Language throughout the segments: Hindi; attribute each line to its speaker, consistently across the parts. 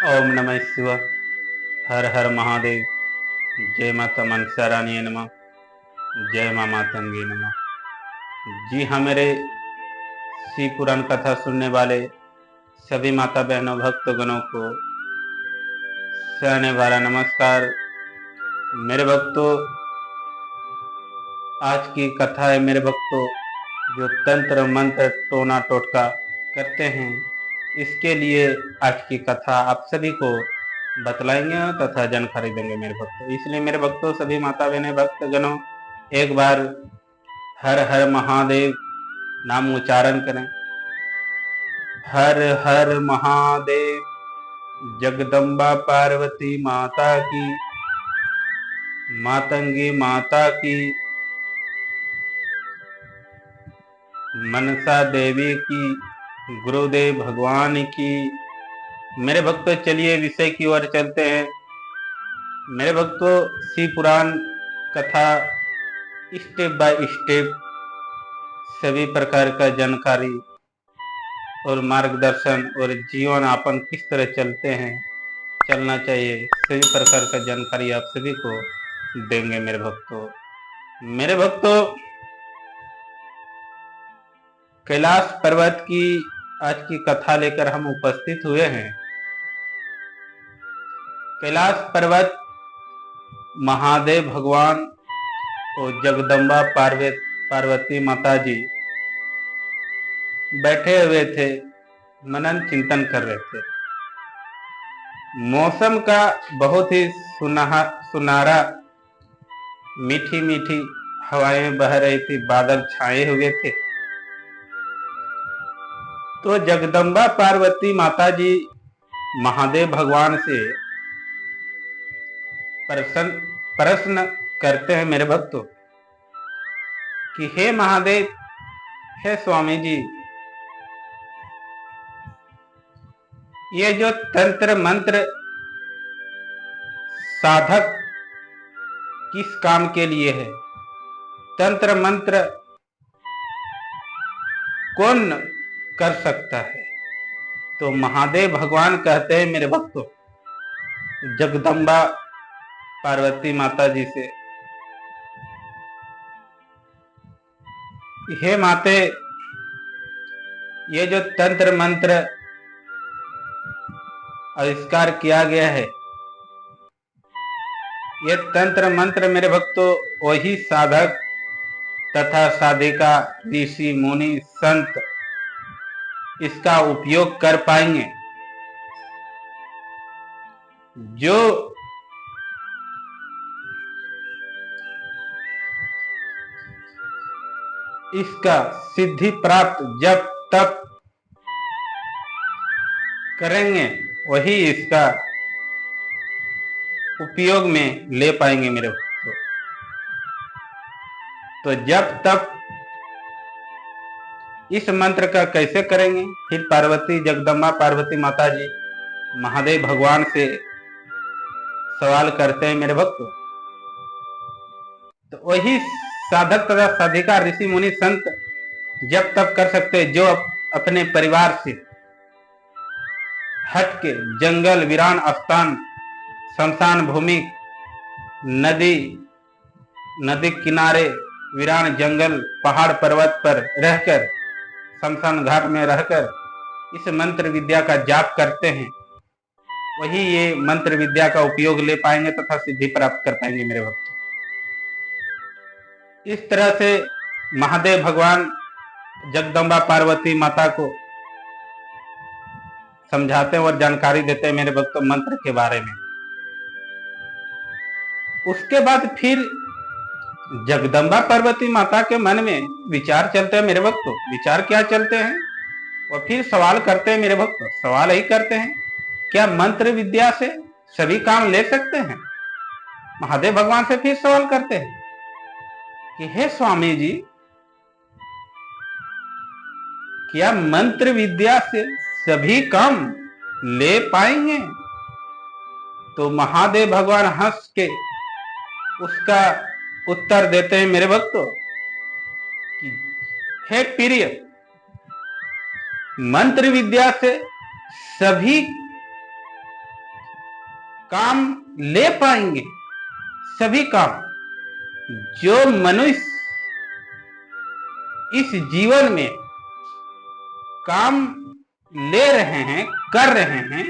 Speaker 1: ओम नमः शिवाय। हर हर महादेव। जय माता मनसा रानी नमः। जय मां मातंगी नमः। जी हाँ, मेरे शिव पुराण कथा सुनने वाले सभी माता बहनों भक्तगणों को सहने वाला नमस्कार। मेरे भक्तों, आज की कथा है मेरे भक्तों, जो तंत्र मंत्र टोना टोटका करते हैं, इसके लिए आज की कथा आप सभी को बतलाएंगे तथा जानकारी देंगे मेरे भक्तों। इसलिए मेरे भक्तों, सभी माता बहने भक्तगणों, एक बार हर हर महादेव नाम उच्चारण करें। हर हर महादेव। जगदम्बा पार्वती माता की, मातंगी माता की, मनसा देवी की, गुरुदेव भगवान की। मेरे भक्तों, चलिए विषय की ओर चलते हैं। मेरे भक्तों, शिव पुराण कथा स्टेप बाय स्टेप सभी प्रकार का जानकारी और मार्गदर्शन और जीवन यापन किस तरह चलते हैं, चलना चाहिए, सभी प्रकार का जानकारी आप सभी को देंगे मेरे भक्तों। मेरे भक्तों, कैलाश पर्वत की आज की कथा लेकर हम उपस्थित हुए हैं। कैलाश पर्वत महादेव भगवान और जगदम्बा पार्वती माता जी बैठे हुए थे, मनन चिंतन कर रहे थे। मौसम का बहुत ही सुनहरा, मीठी मीठी हवाएं बह रही थी, बादल छाए हुए थे। तो जगदम्बा पार्वती माता जी महादेव भगवान से प्रश्न करते हैं मेरे भक्तों कि हे महादेव, हे स्वामी जी, ये जो तंत्र मंत्र साधक किस काम के लिए है? तंत्र मंत्र कौन कर सकता है? तो महादेव भगवान कहते हैं मेरे भक्तों जगदम्बा पार्वती माता जी से, हे माते, ये जो तंत्र मंत्र आविष्कार किया गया है, ये तंत्र मंत्र मेरे भक्तों वही साधक तथा साधिका, ऋषि मुनि संत इसका उपयोग कर पाएंगे जो इसका सिद्धि प्राप्त जब तक करेंगे वही इसका उपयोग में ले पाएंगे मेरे भक्तों। तो जब तक इस मंत्र का कैसे करेंगे? फिर जगदम्बा पार्वती माता जी महादेव भगवान से सवाल करते हैं मेरे भक्तों। तो वही साधक तथा साधिका, ऋषि मुनि संत जब तक कर सकते हैं जो अपने परिवार से हट के जंगल, वीरान स्थान, शमशान भूमि, नदी किनारे, वीरान जंगल, पहाड़ पर्वत पर रहकर, शमशान घाट में रहकर इस मंत्र विद्या का जाप करते हैं, वही ये मंत्र विद्या का उपयोग ले पाएंगे तथा सिद्धि प्राप्त कर पाएंगे मेरे भक्त। इस तरह से महादेव भगवान जगदम्बा पार्वती माता को समझाते हैं और जानकारी देते हैं मेरे भक्तों मंत्र के बारे में। उसके बाद फिर जगदम्बा पार्वती माता के मन में विचार चलते हैं मेरे भक्तों। विचार क्या चलते हैं? और फिर सवाल करते हैं मेरे भक्तों। सवाल यही करते हैं, क्या मंत्र विद्या से सभी काम ले सकते हैं? महादेव भगवान से फिर सवाल करते हैं कि हे स्वामी जी, क्या मंत्र विद्या से सभी काम ले पाएंगे? तो महादेव भगवान हंस के उसका उत्तर देते हैं मेरे भक्तों कि हे प्रिय, मंत्र विद्या से सभी काम ले पाएंगे, सभी काम जो मनुष्य इस जीवन में काम ले रहे हैं, कर रहे हैं,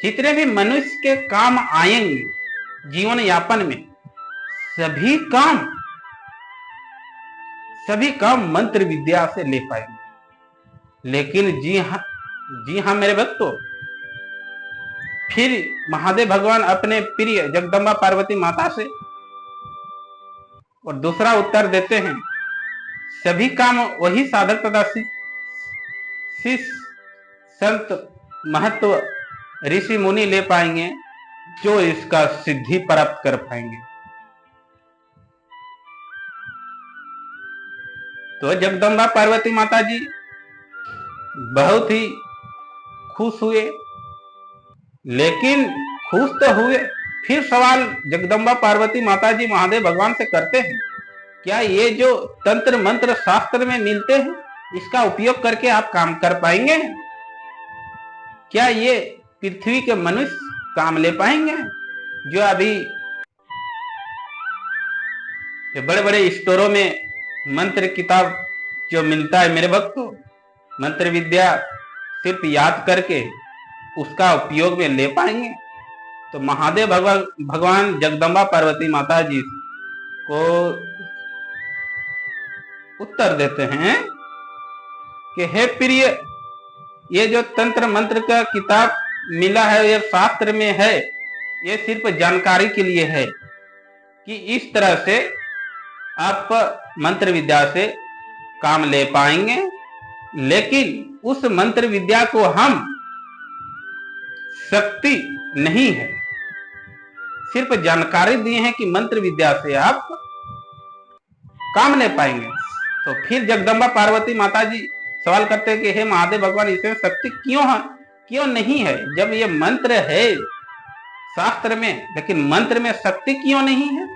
Speaker 1: जितने भी मनुष्य के काम आएंगे जीवन यापन में, सभी काम मंत्र विद्या से ले पाएंगे। लेकिन जी हाँ मेरे भक्तों, फिर महादेव भगवान अपने प्रिय जगदम्बा पार्वती माता से और दूसरा उत्तर देते हैं, सभी काम वही साधक तथा शिष्य संत महत्व ऋषि मुनि ले पाएंगे जो इसका सिद्धि प्राप्त कर पाएंगे। तो जगदम्बा पार्वती माता जी बहुत ही खुश हुए, लेकिन खुश तो हुए, फिर सवाल जगदम्बा पार्वती माता जी महादेव भगवान से करते हैं, क्या ये जो तंत्र मंत्र शास्त्र में मिलते हैं इसका उपयोग करके आप काम कर पाएंगे? क्या ये पृथ्वी के मनुष्य काम ले पाएंगे? जो अभी बड़े बड़े स्टोरों में मंत्र किताब जो मिलता है मेरे भक्तों, मंत्र विद्या सिर्फ याद करके उसका उपयोग में ले पाएंगे? तो महादेव भगवान जगदम्बा पार्वती माता जी को उत्तर देते हैं कि हे प्रिय, ये जो तंत्र मंत्र का किताब मिला है, ये शास्त्र में है, ये सिर्फ जानकारी के लिए है कि इस तरह से आप मंत्र विद्या से काम ले पाएंगे। लेकिन उस मंत्र विद्या को हम शक्ति नहीं है, सिर्फ जानकारी दी है कि मंत्र विद्या से आप काम ले पाएंगे। तो फिर जगदम्बा पार्वती माता जी सवाल करते हैं कि हे महादेव भगवान, इसमें शक्ति क्यों नहीं है? जब ये मंत्र है शास्त्र में, लेकिन मंत्र में शक्ति क्यों नहीं है?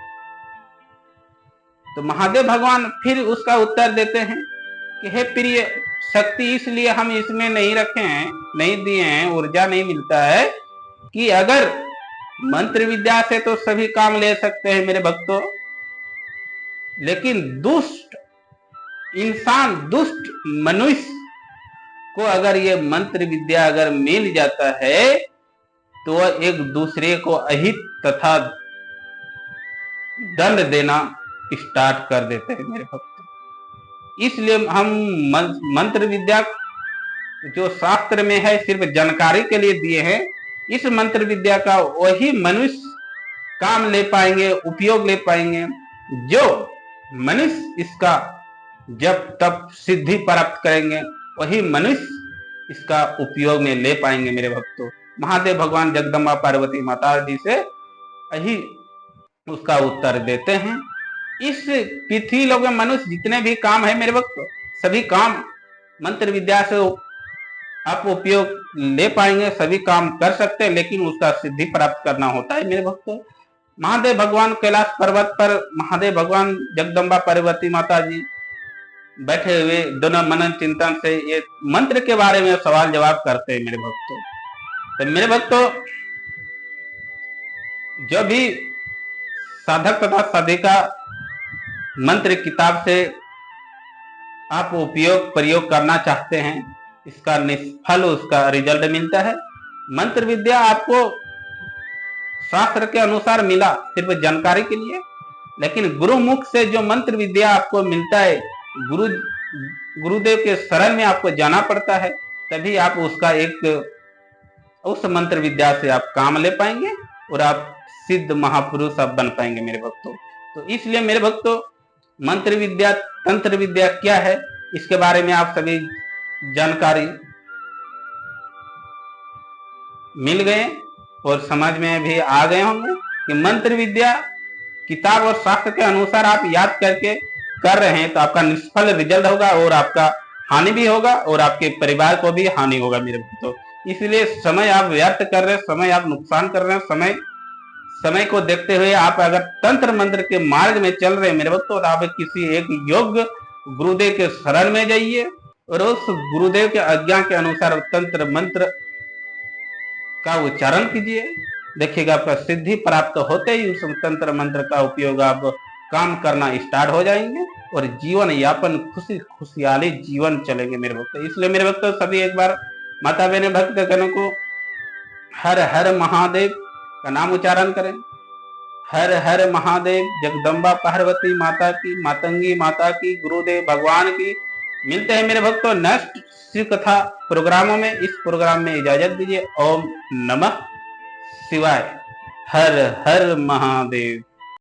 Speaker 1: तो महादेव भगवान फिर उसका उत्तर देते हैं कि हे प्रिय, शक्ति इसलिए हम इसमें नहीं रखे हैं, नहीं दिए हैं, ऊर्जा नहीं मिलता है कि अगर मंत्र विद्या से तो सभी काम ले सकते हैं मेरे भक्तों, लेकिन दुष्ट इंसान, दुष्ट मनुष्य को अगर ये मंत्र विद्या अगर मिल जाता है तो वह एक दूसरे को अहित तथा दंड देना स्टार्ट कर देते हैं मेरे भक्त। इसलिए हम मंत्र विद्या जो शास्त्र में है सिर्फ जानकारी के लिए दिए हैं। इस मंत्र विद्या का वही मनुष्य काम ले पाएंगे, उपयोग ले पाएंगे, जो मनुष्य इसका जब तब सिद्धि प्राप्त करेंगे, वही मनुष्य इसका उपयोग में ले पाएंगे मेरे भक्तों। महादेव भगवान जगदम्बा पार्वती माता जी से यही उसका उत्तर देते हैं। इस पृथ्वी लोक में मनुष्य जितने भी काम है मेरे भक्तों, सभी काम मंत्र विद्या से आप उपयोग ले पाएंगे, सभी काम कर सकते हैं, लेकिन उसका सिद्धि प्राप्त करना होता है मेरे भक्तों। महादेव भगवान कैलाश पर्वत पर महादेव भगवान जगदम्बा पार्वती माता जी बैठे हुए दोनों मनन चिंतन से ये मंत्र के बारे में सवाल जवाब करते हैं मेरे भक्तों। तो मेरे भक्तों, जो भी साधक तथा साधिका मंत्र किताब से आप उपयोग प्रयोग करना चाहते हैं, इसका निष्फल उसका रिजल्ट मिलता है। मंत्र विद्या आपको शास्त्र के अनुसार मिला सिर्फ जानकारी के लिए, लेकिन गुरुमुख से जो मंत्र विद्या आपको मिलता है, गुरुदेव के शरण में आपको जाना पड़ता है, तभी आप उसका उस मंत्र विद्या से आप काम ले पाएंगे और आप सिद्ध महापुरुष आप बन पाएंगे मेरे भक्तों। तो इसलिए मेरे भक्तों, मंत्र विद्या तंत्र विद्या क्या है, इसके बारे में आप सभी जानकारी मिल गए और समझ में भी आ गए होंगे कि मंत्र विद्या किताब और शास्त्र के अनुसार आप याद करके कर रहे हैं तो आपका निष्फल रिजल्ट होगा और आपका हानि भी होगा और आपके परिवार को भी हानि होगा मेरे भक्तों। इसलिए समय आप व्यर्थ कर रहे हैं, समय आप नुकसान कर रहे हैं। समय को देखते हुए आप अगर तंत्र मंत्र के मार्ग में चल रहे हैं मेरे भक्तों, तो आप किसी एक योग्य गुरुदेव के शरण में जाइए और उस गुरुदेव के आज्ञा के अनुसार तंत्र मंत्र का उच्चारण कीजिए। देखिएगा आपका सिद्धि प्राप्त होते ही उस तंत्र मंत्र का उपयोग आप काम करना स्टार्ट हो जाएंगे और जीवन यापन खुशहाली जीवन चलेंगे मेरे भक्त। इसलिए मेरे भक्त सभी एक बार माता बहने भक्त गणों को हर हर महादेव का नाम उच्चारण करें। हर हर महादेव, जगदम्बा पार्वती माता की, मातंगी माता की, गुरुदेव भगवान की। मिलते हैं मेरे भक्तों नेक्स्ट शिव कथा प्रोग्रामों में। इस प्रोग्राम में इजाजत दीजिए। ओम नमः शिवाय। हर हर महादेव।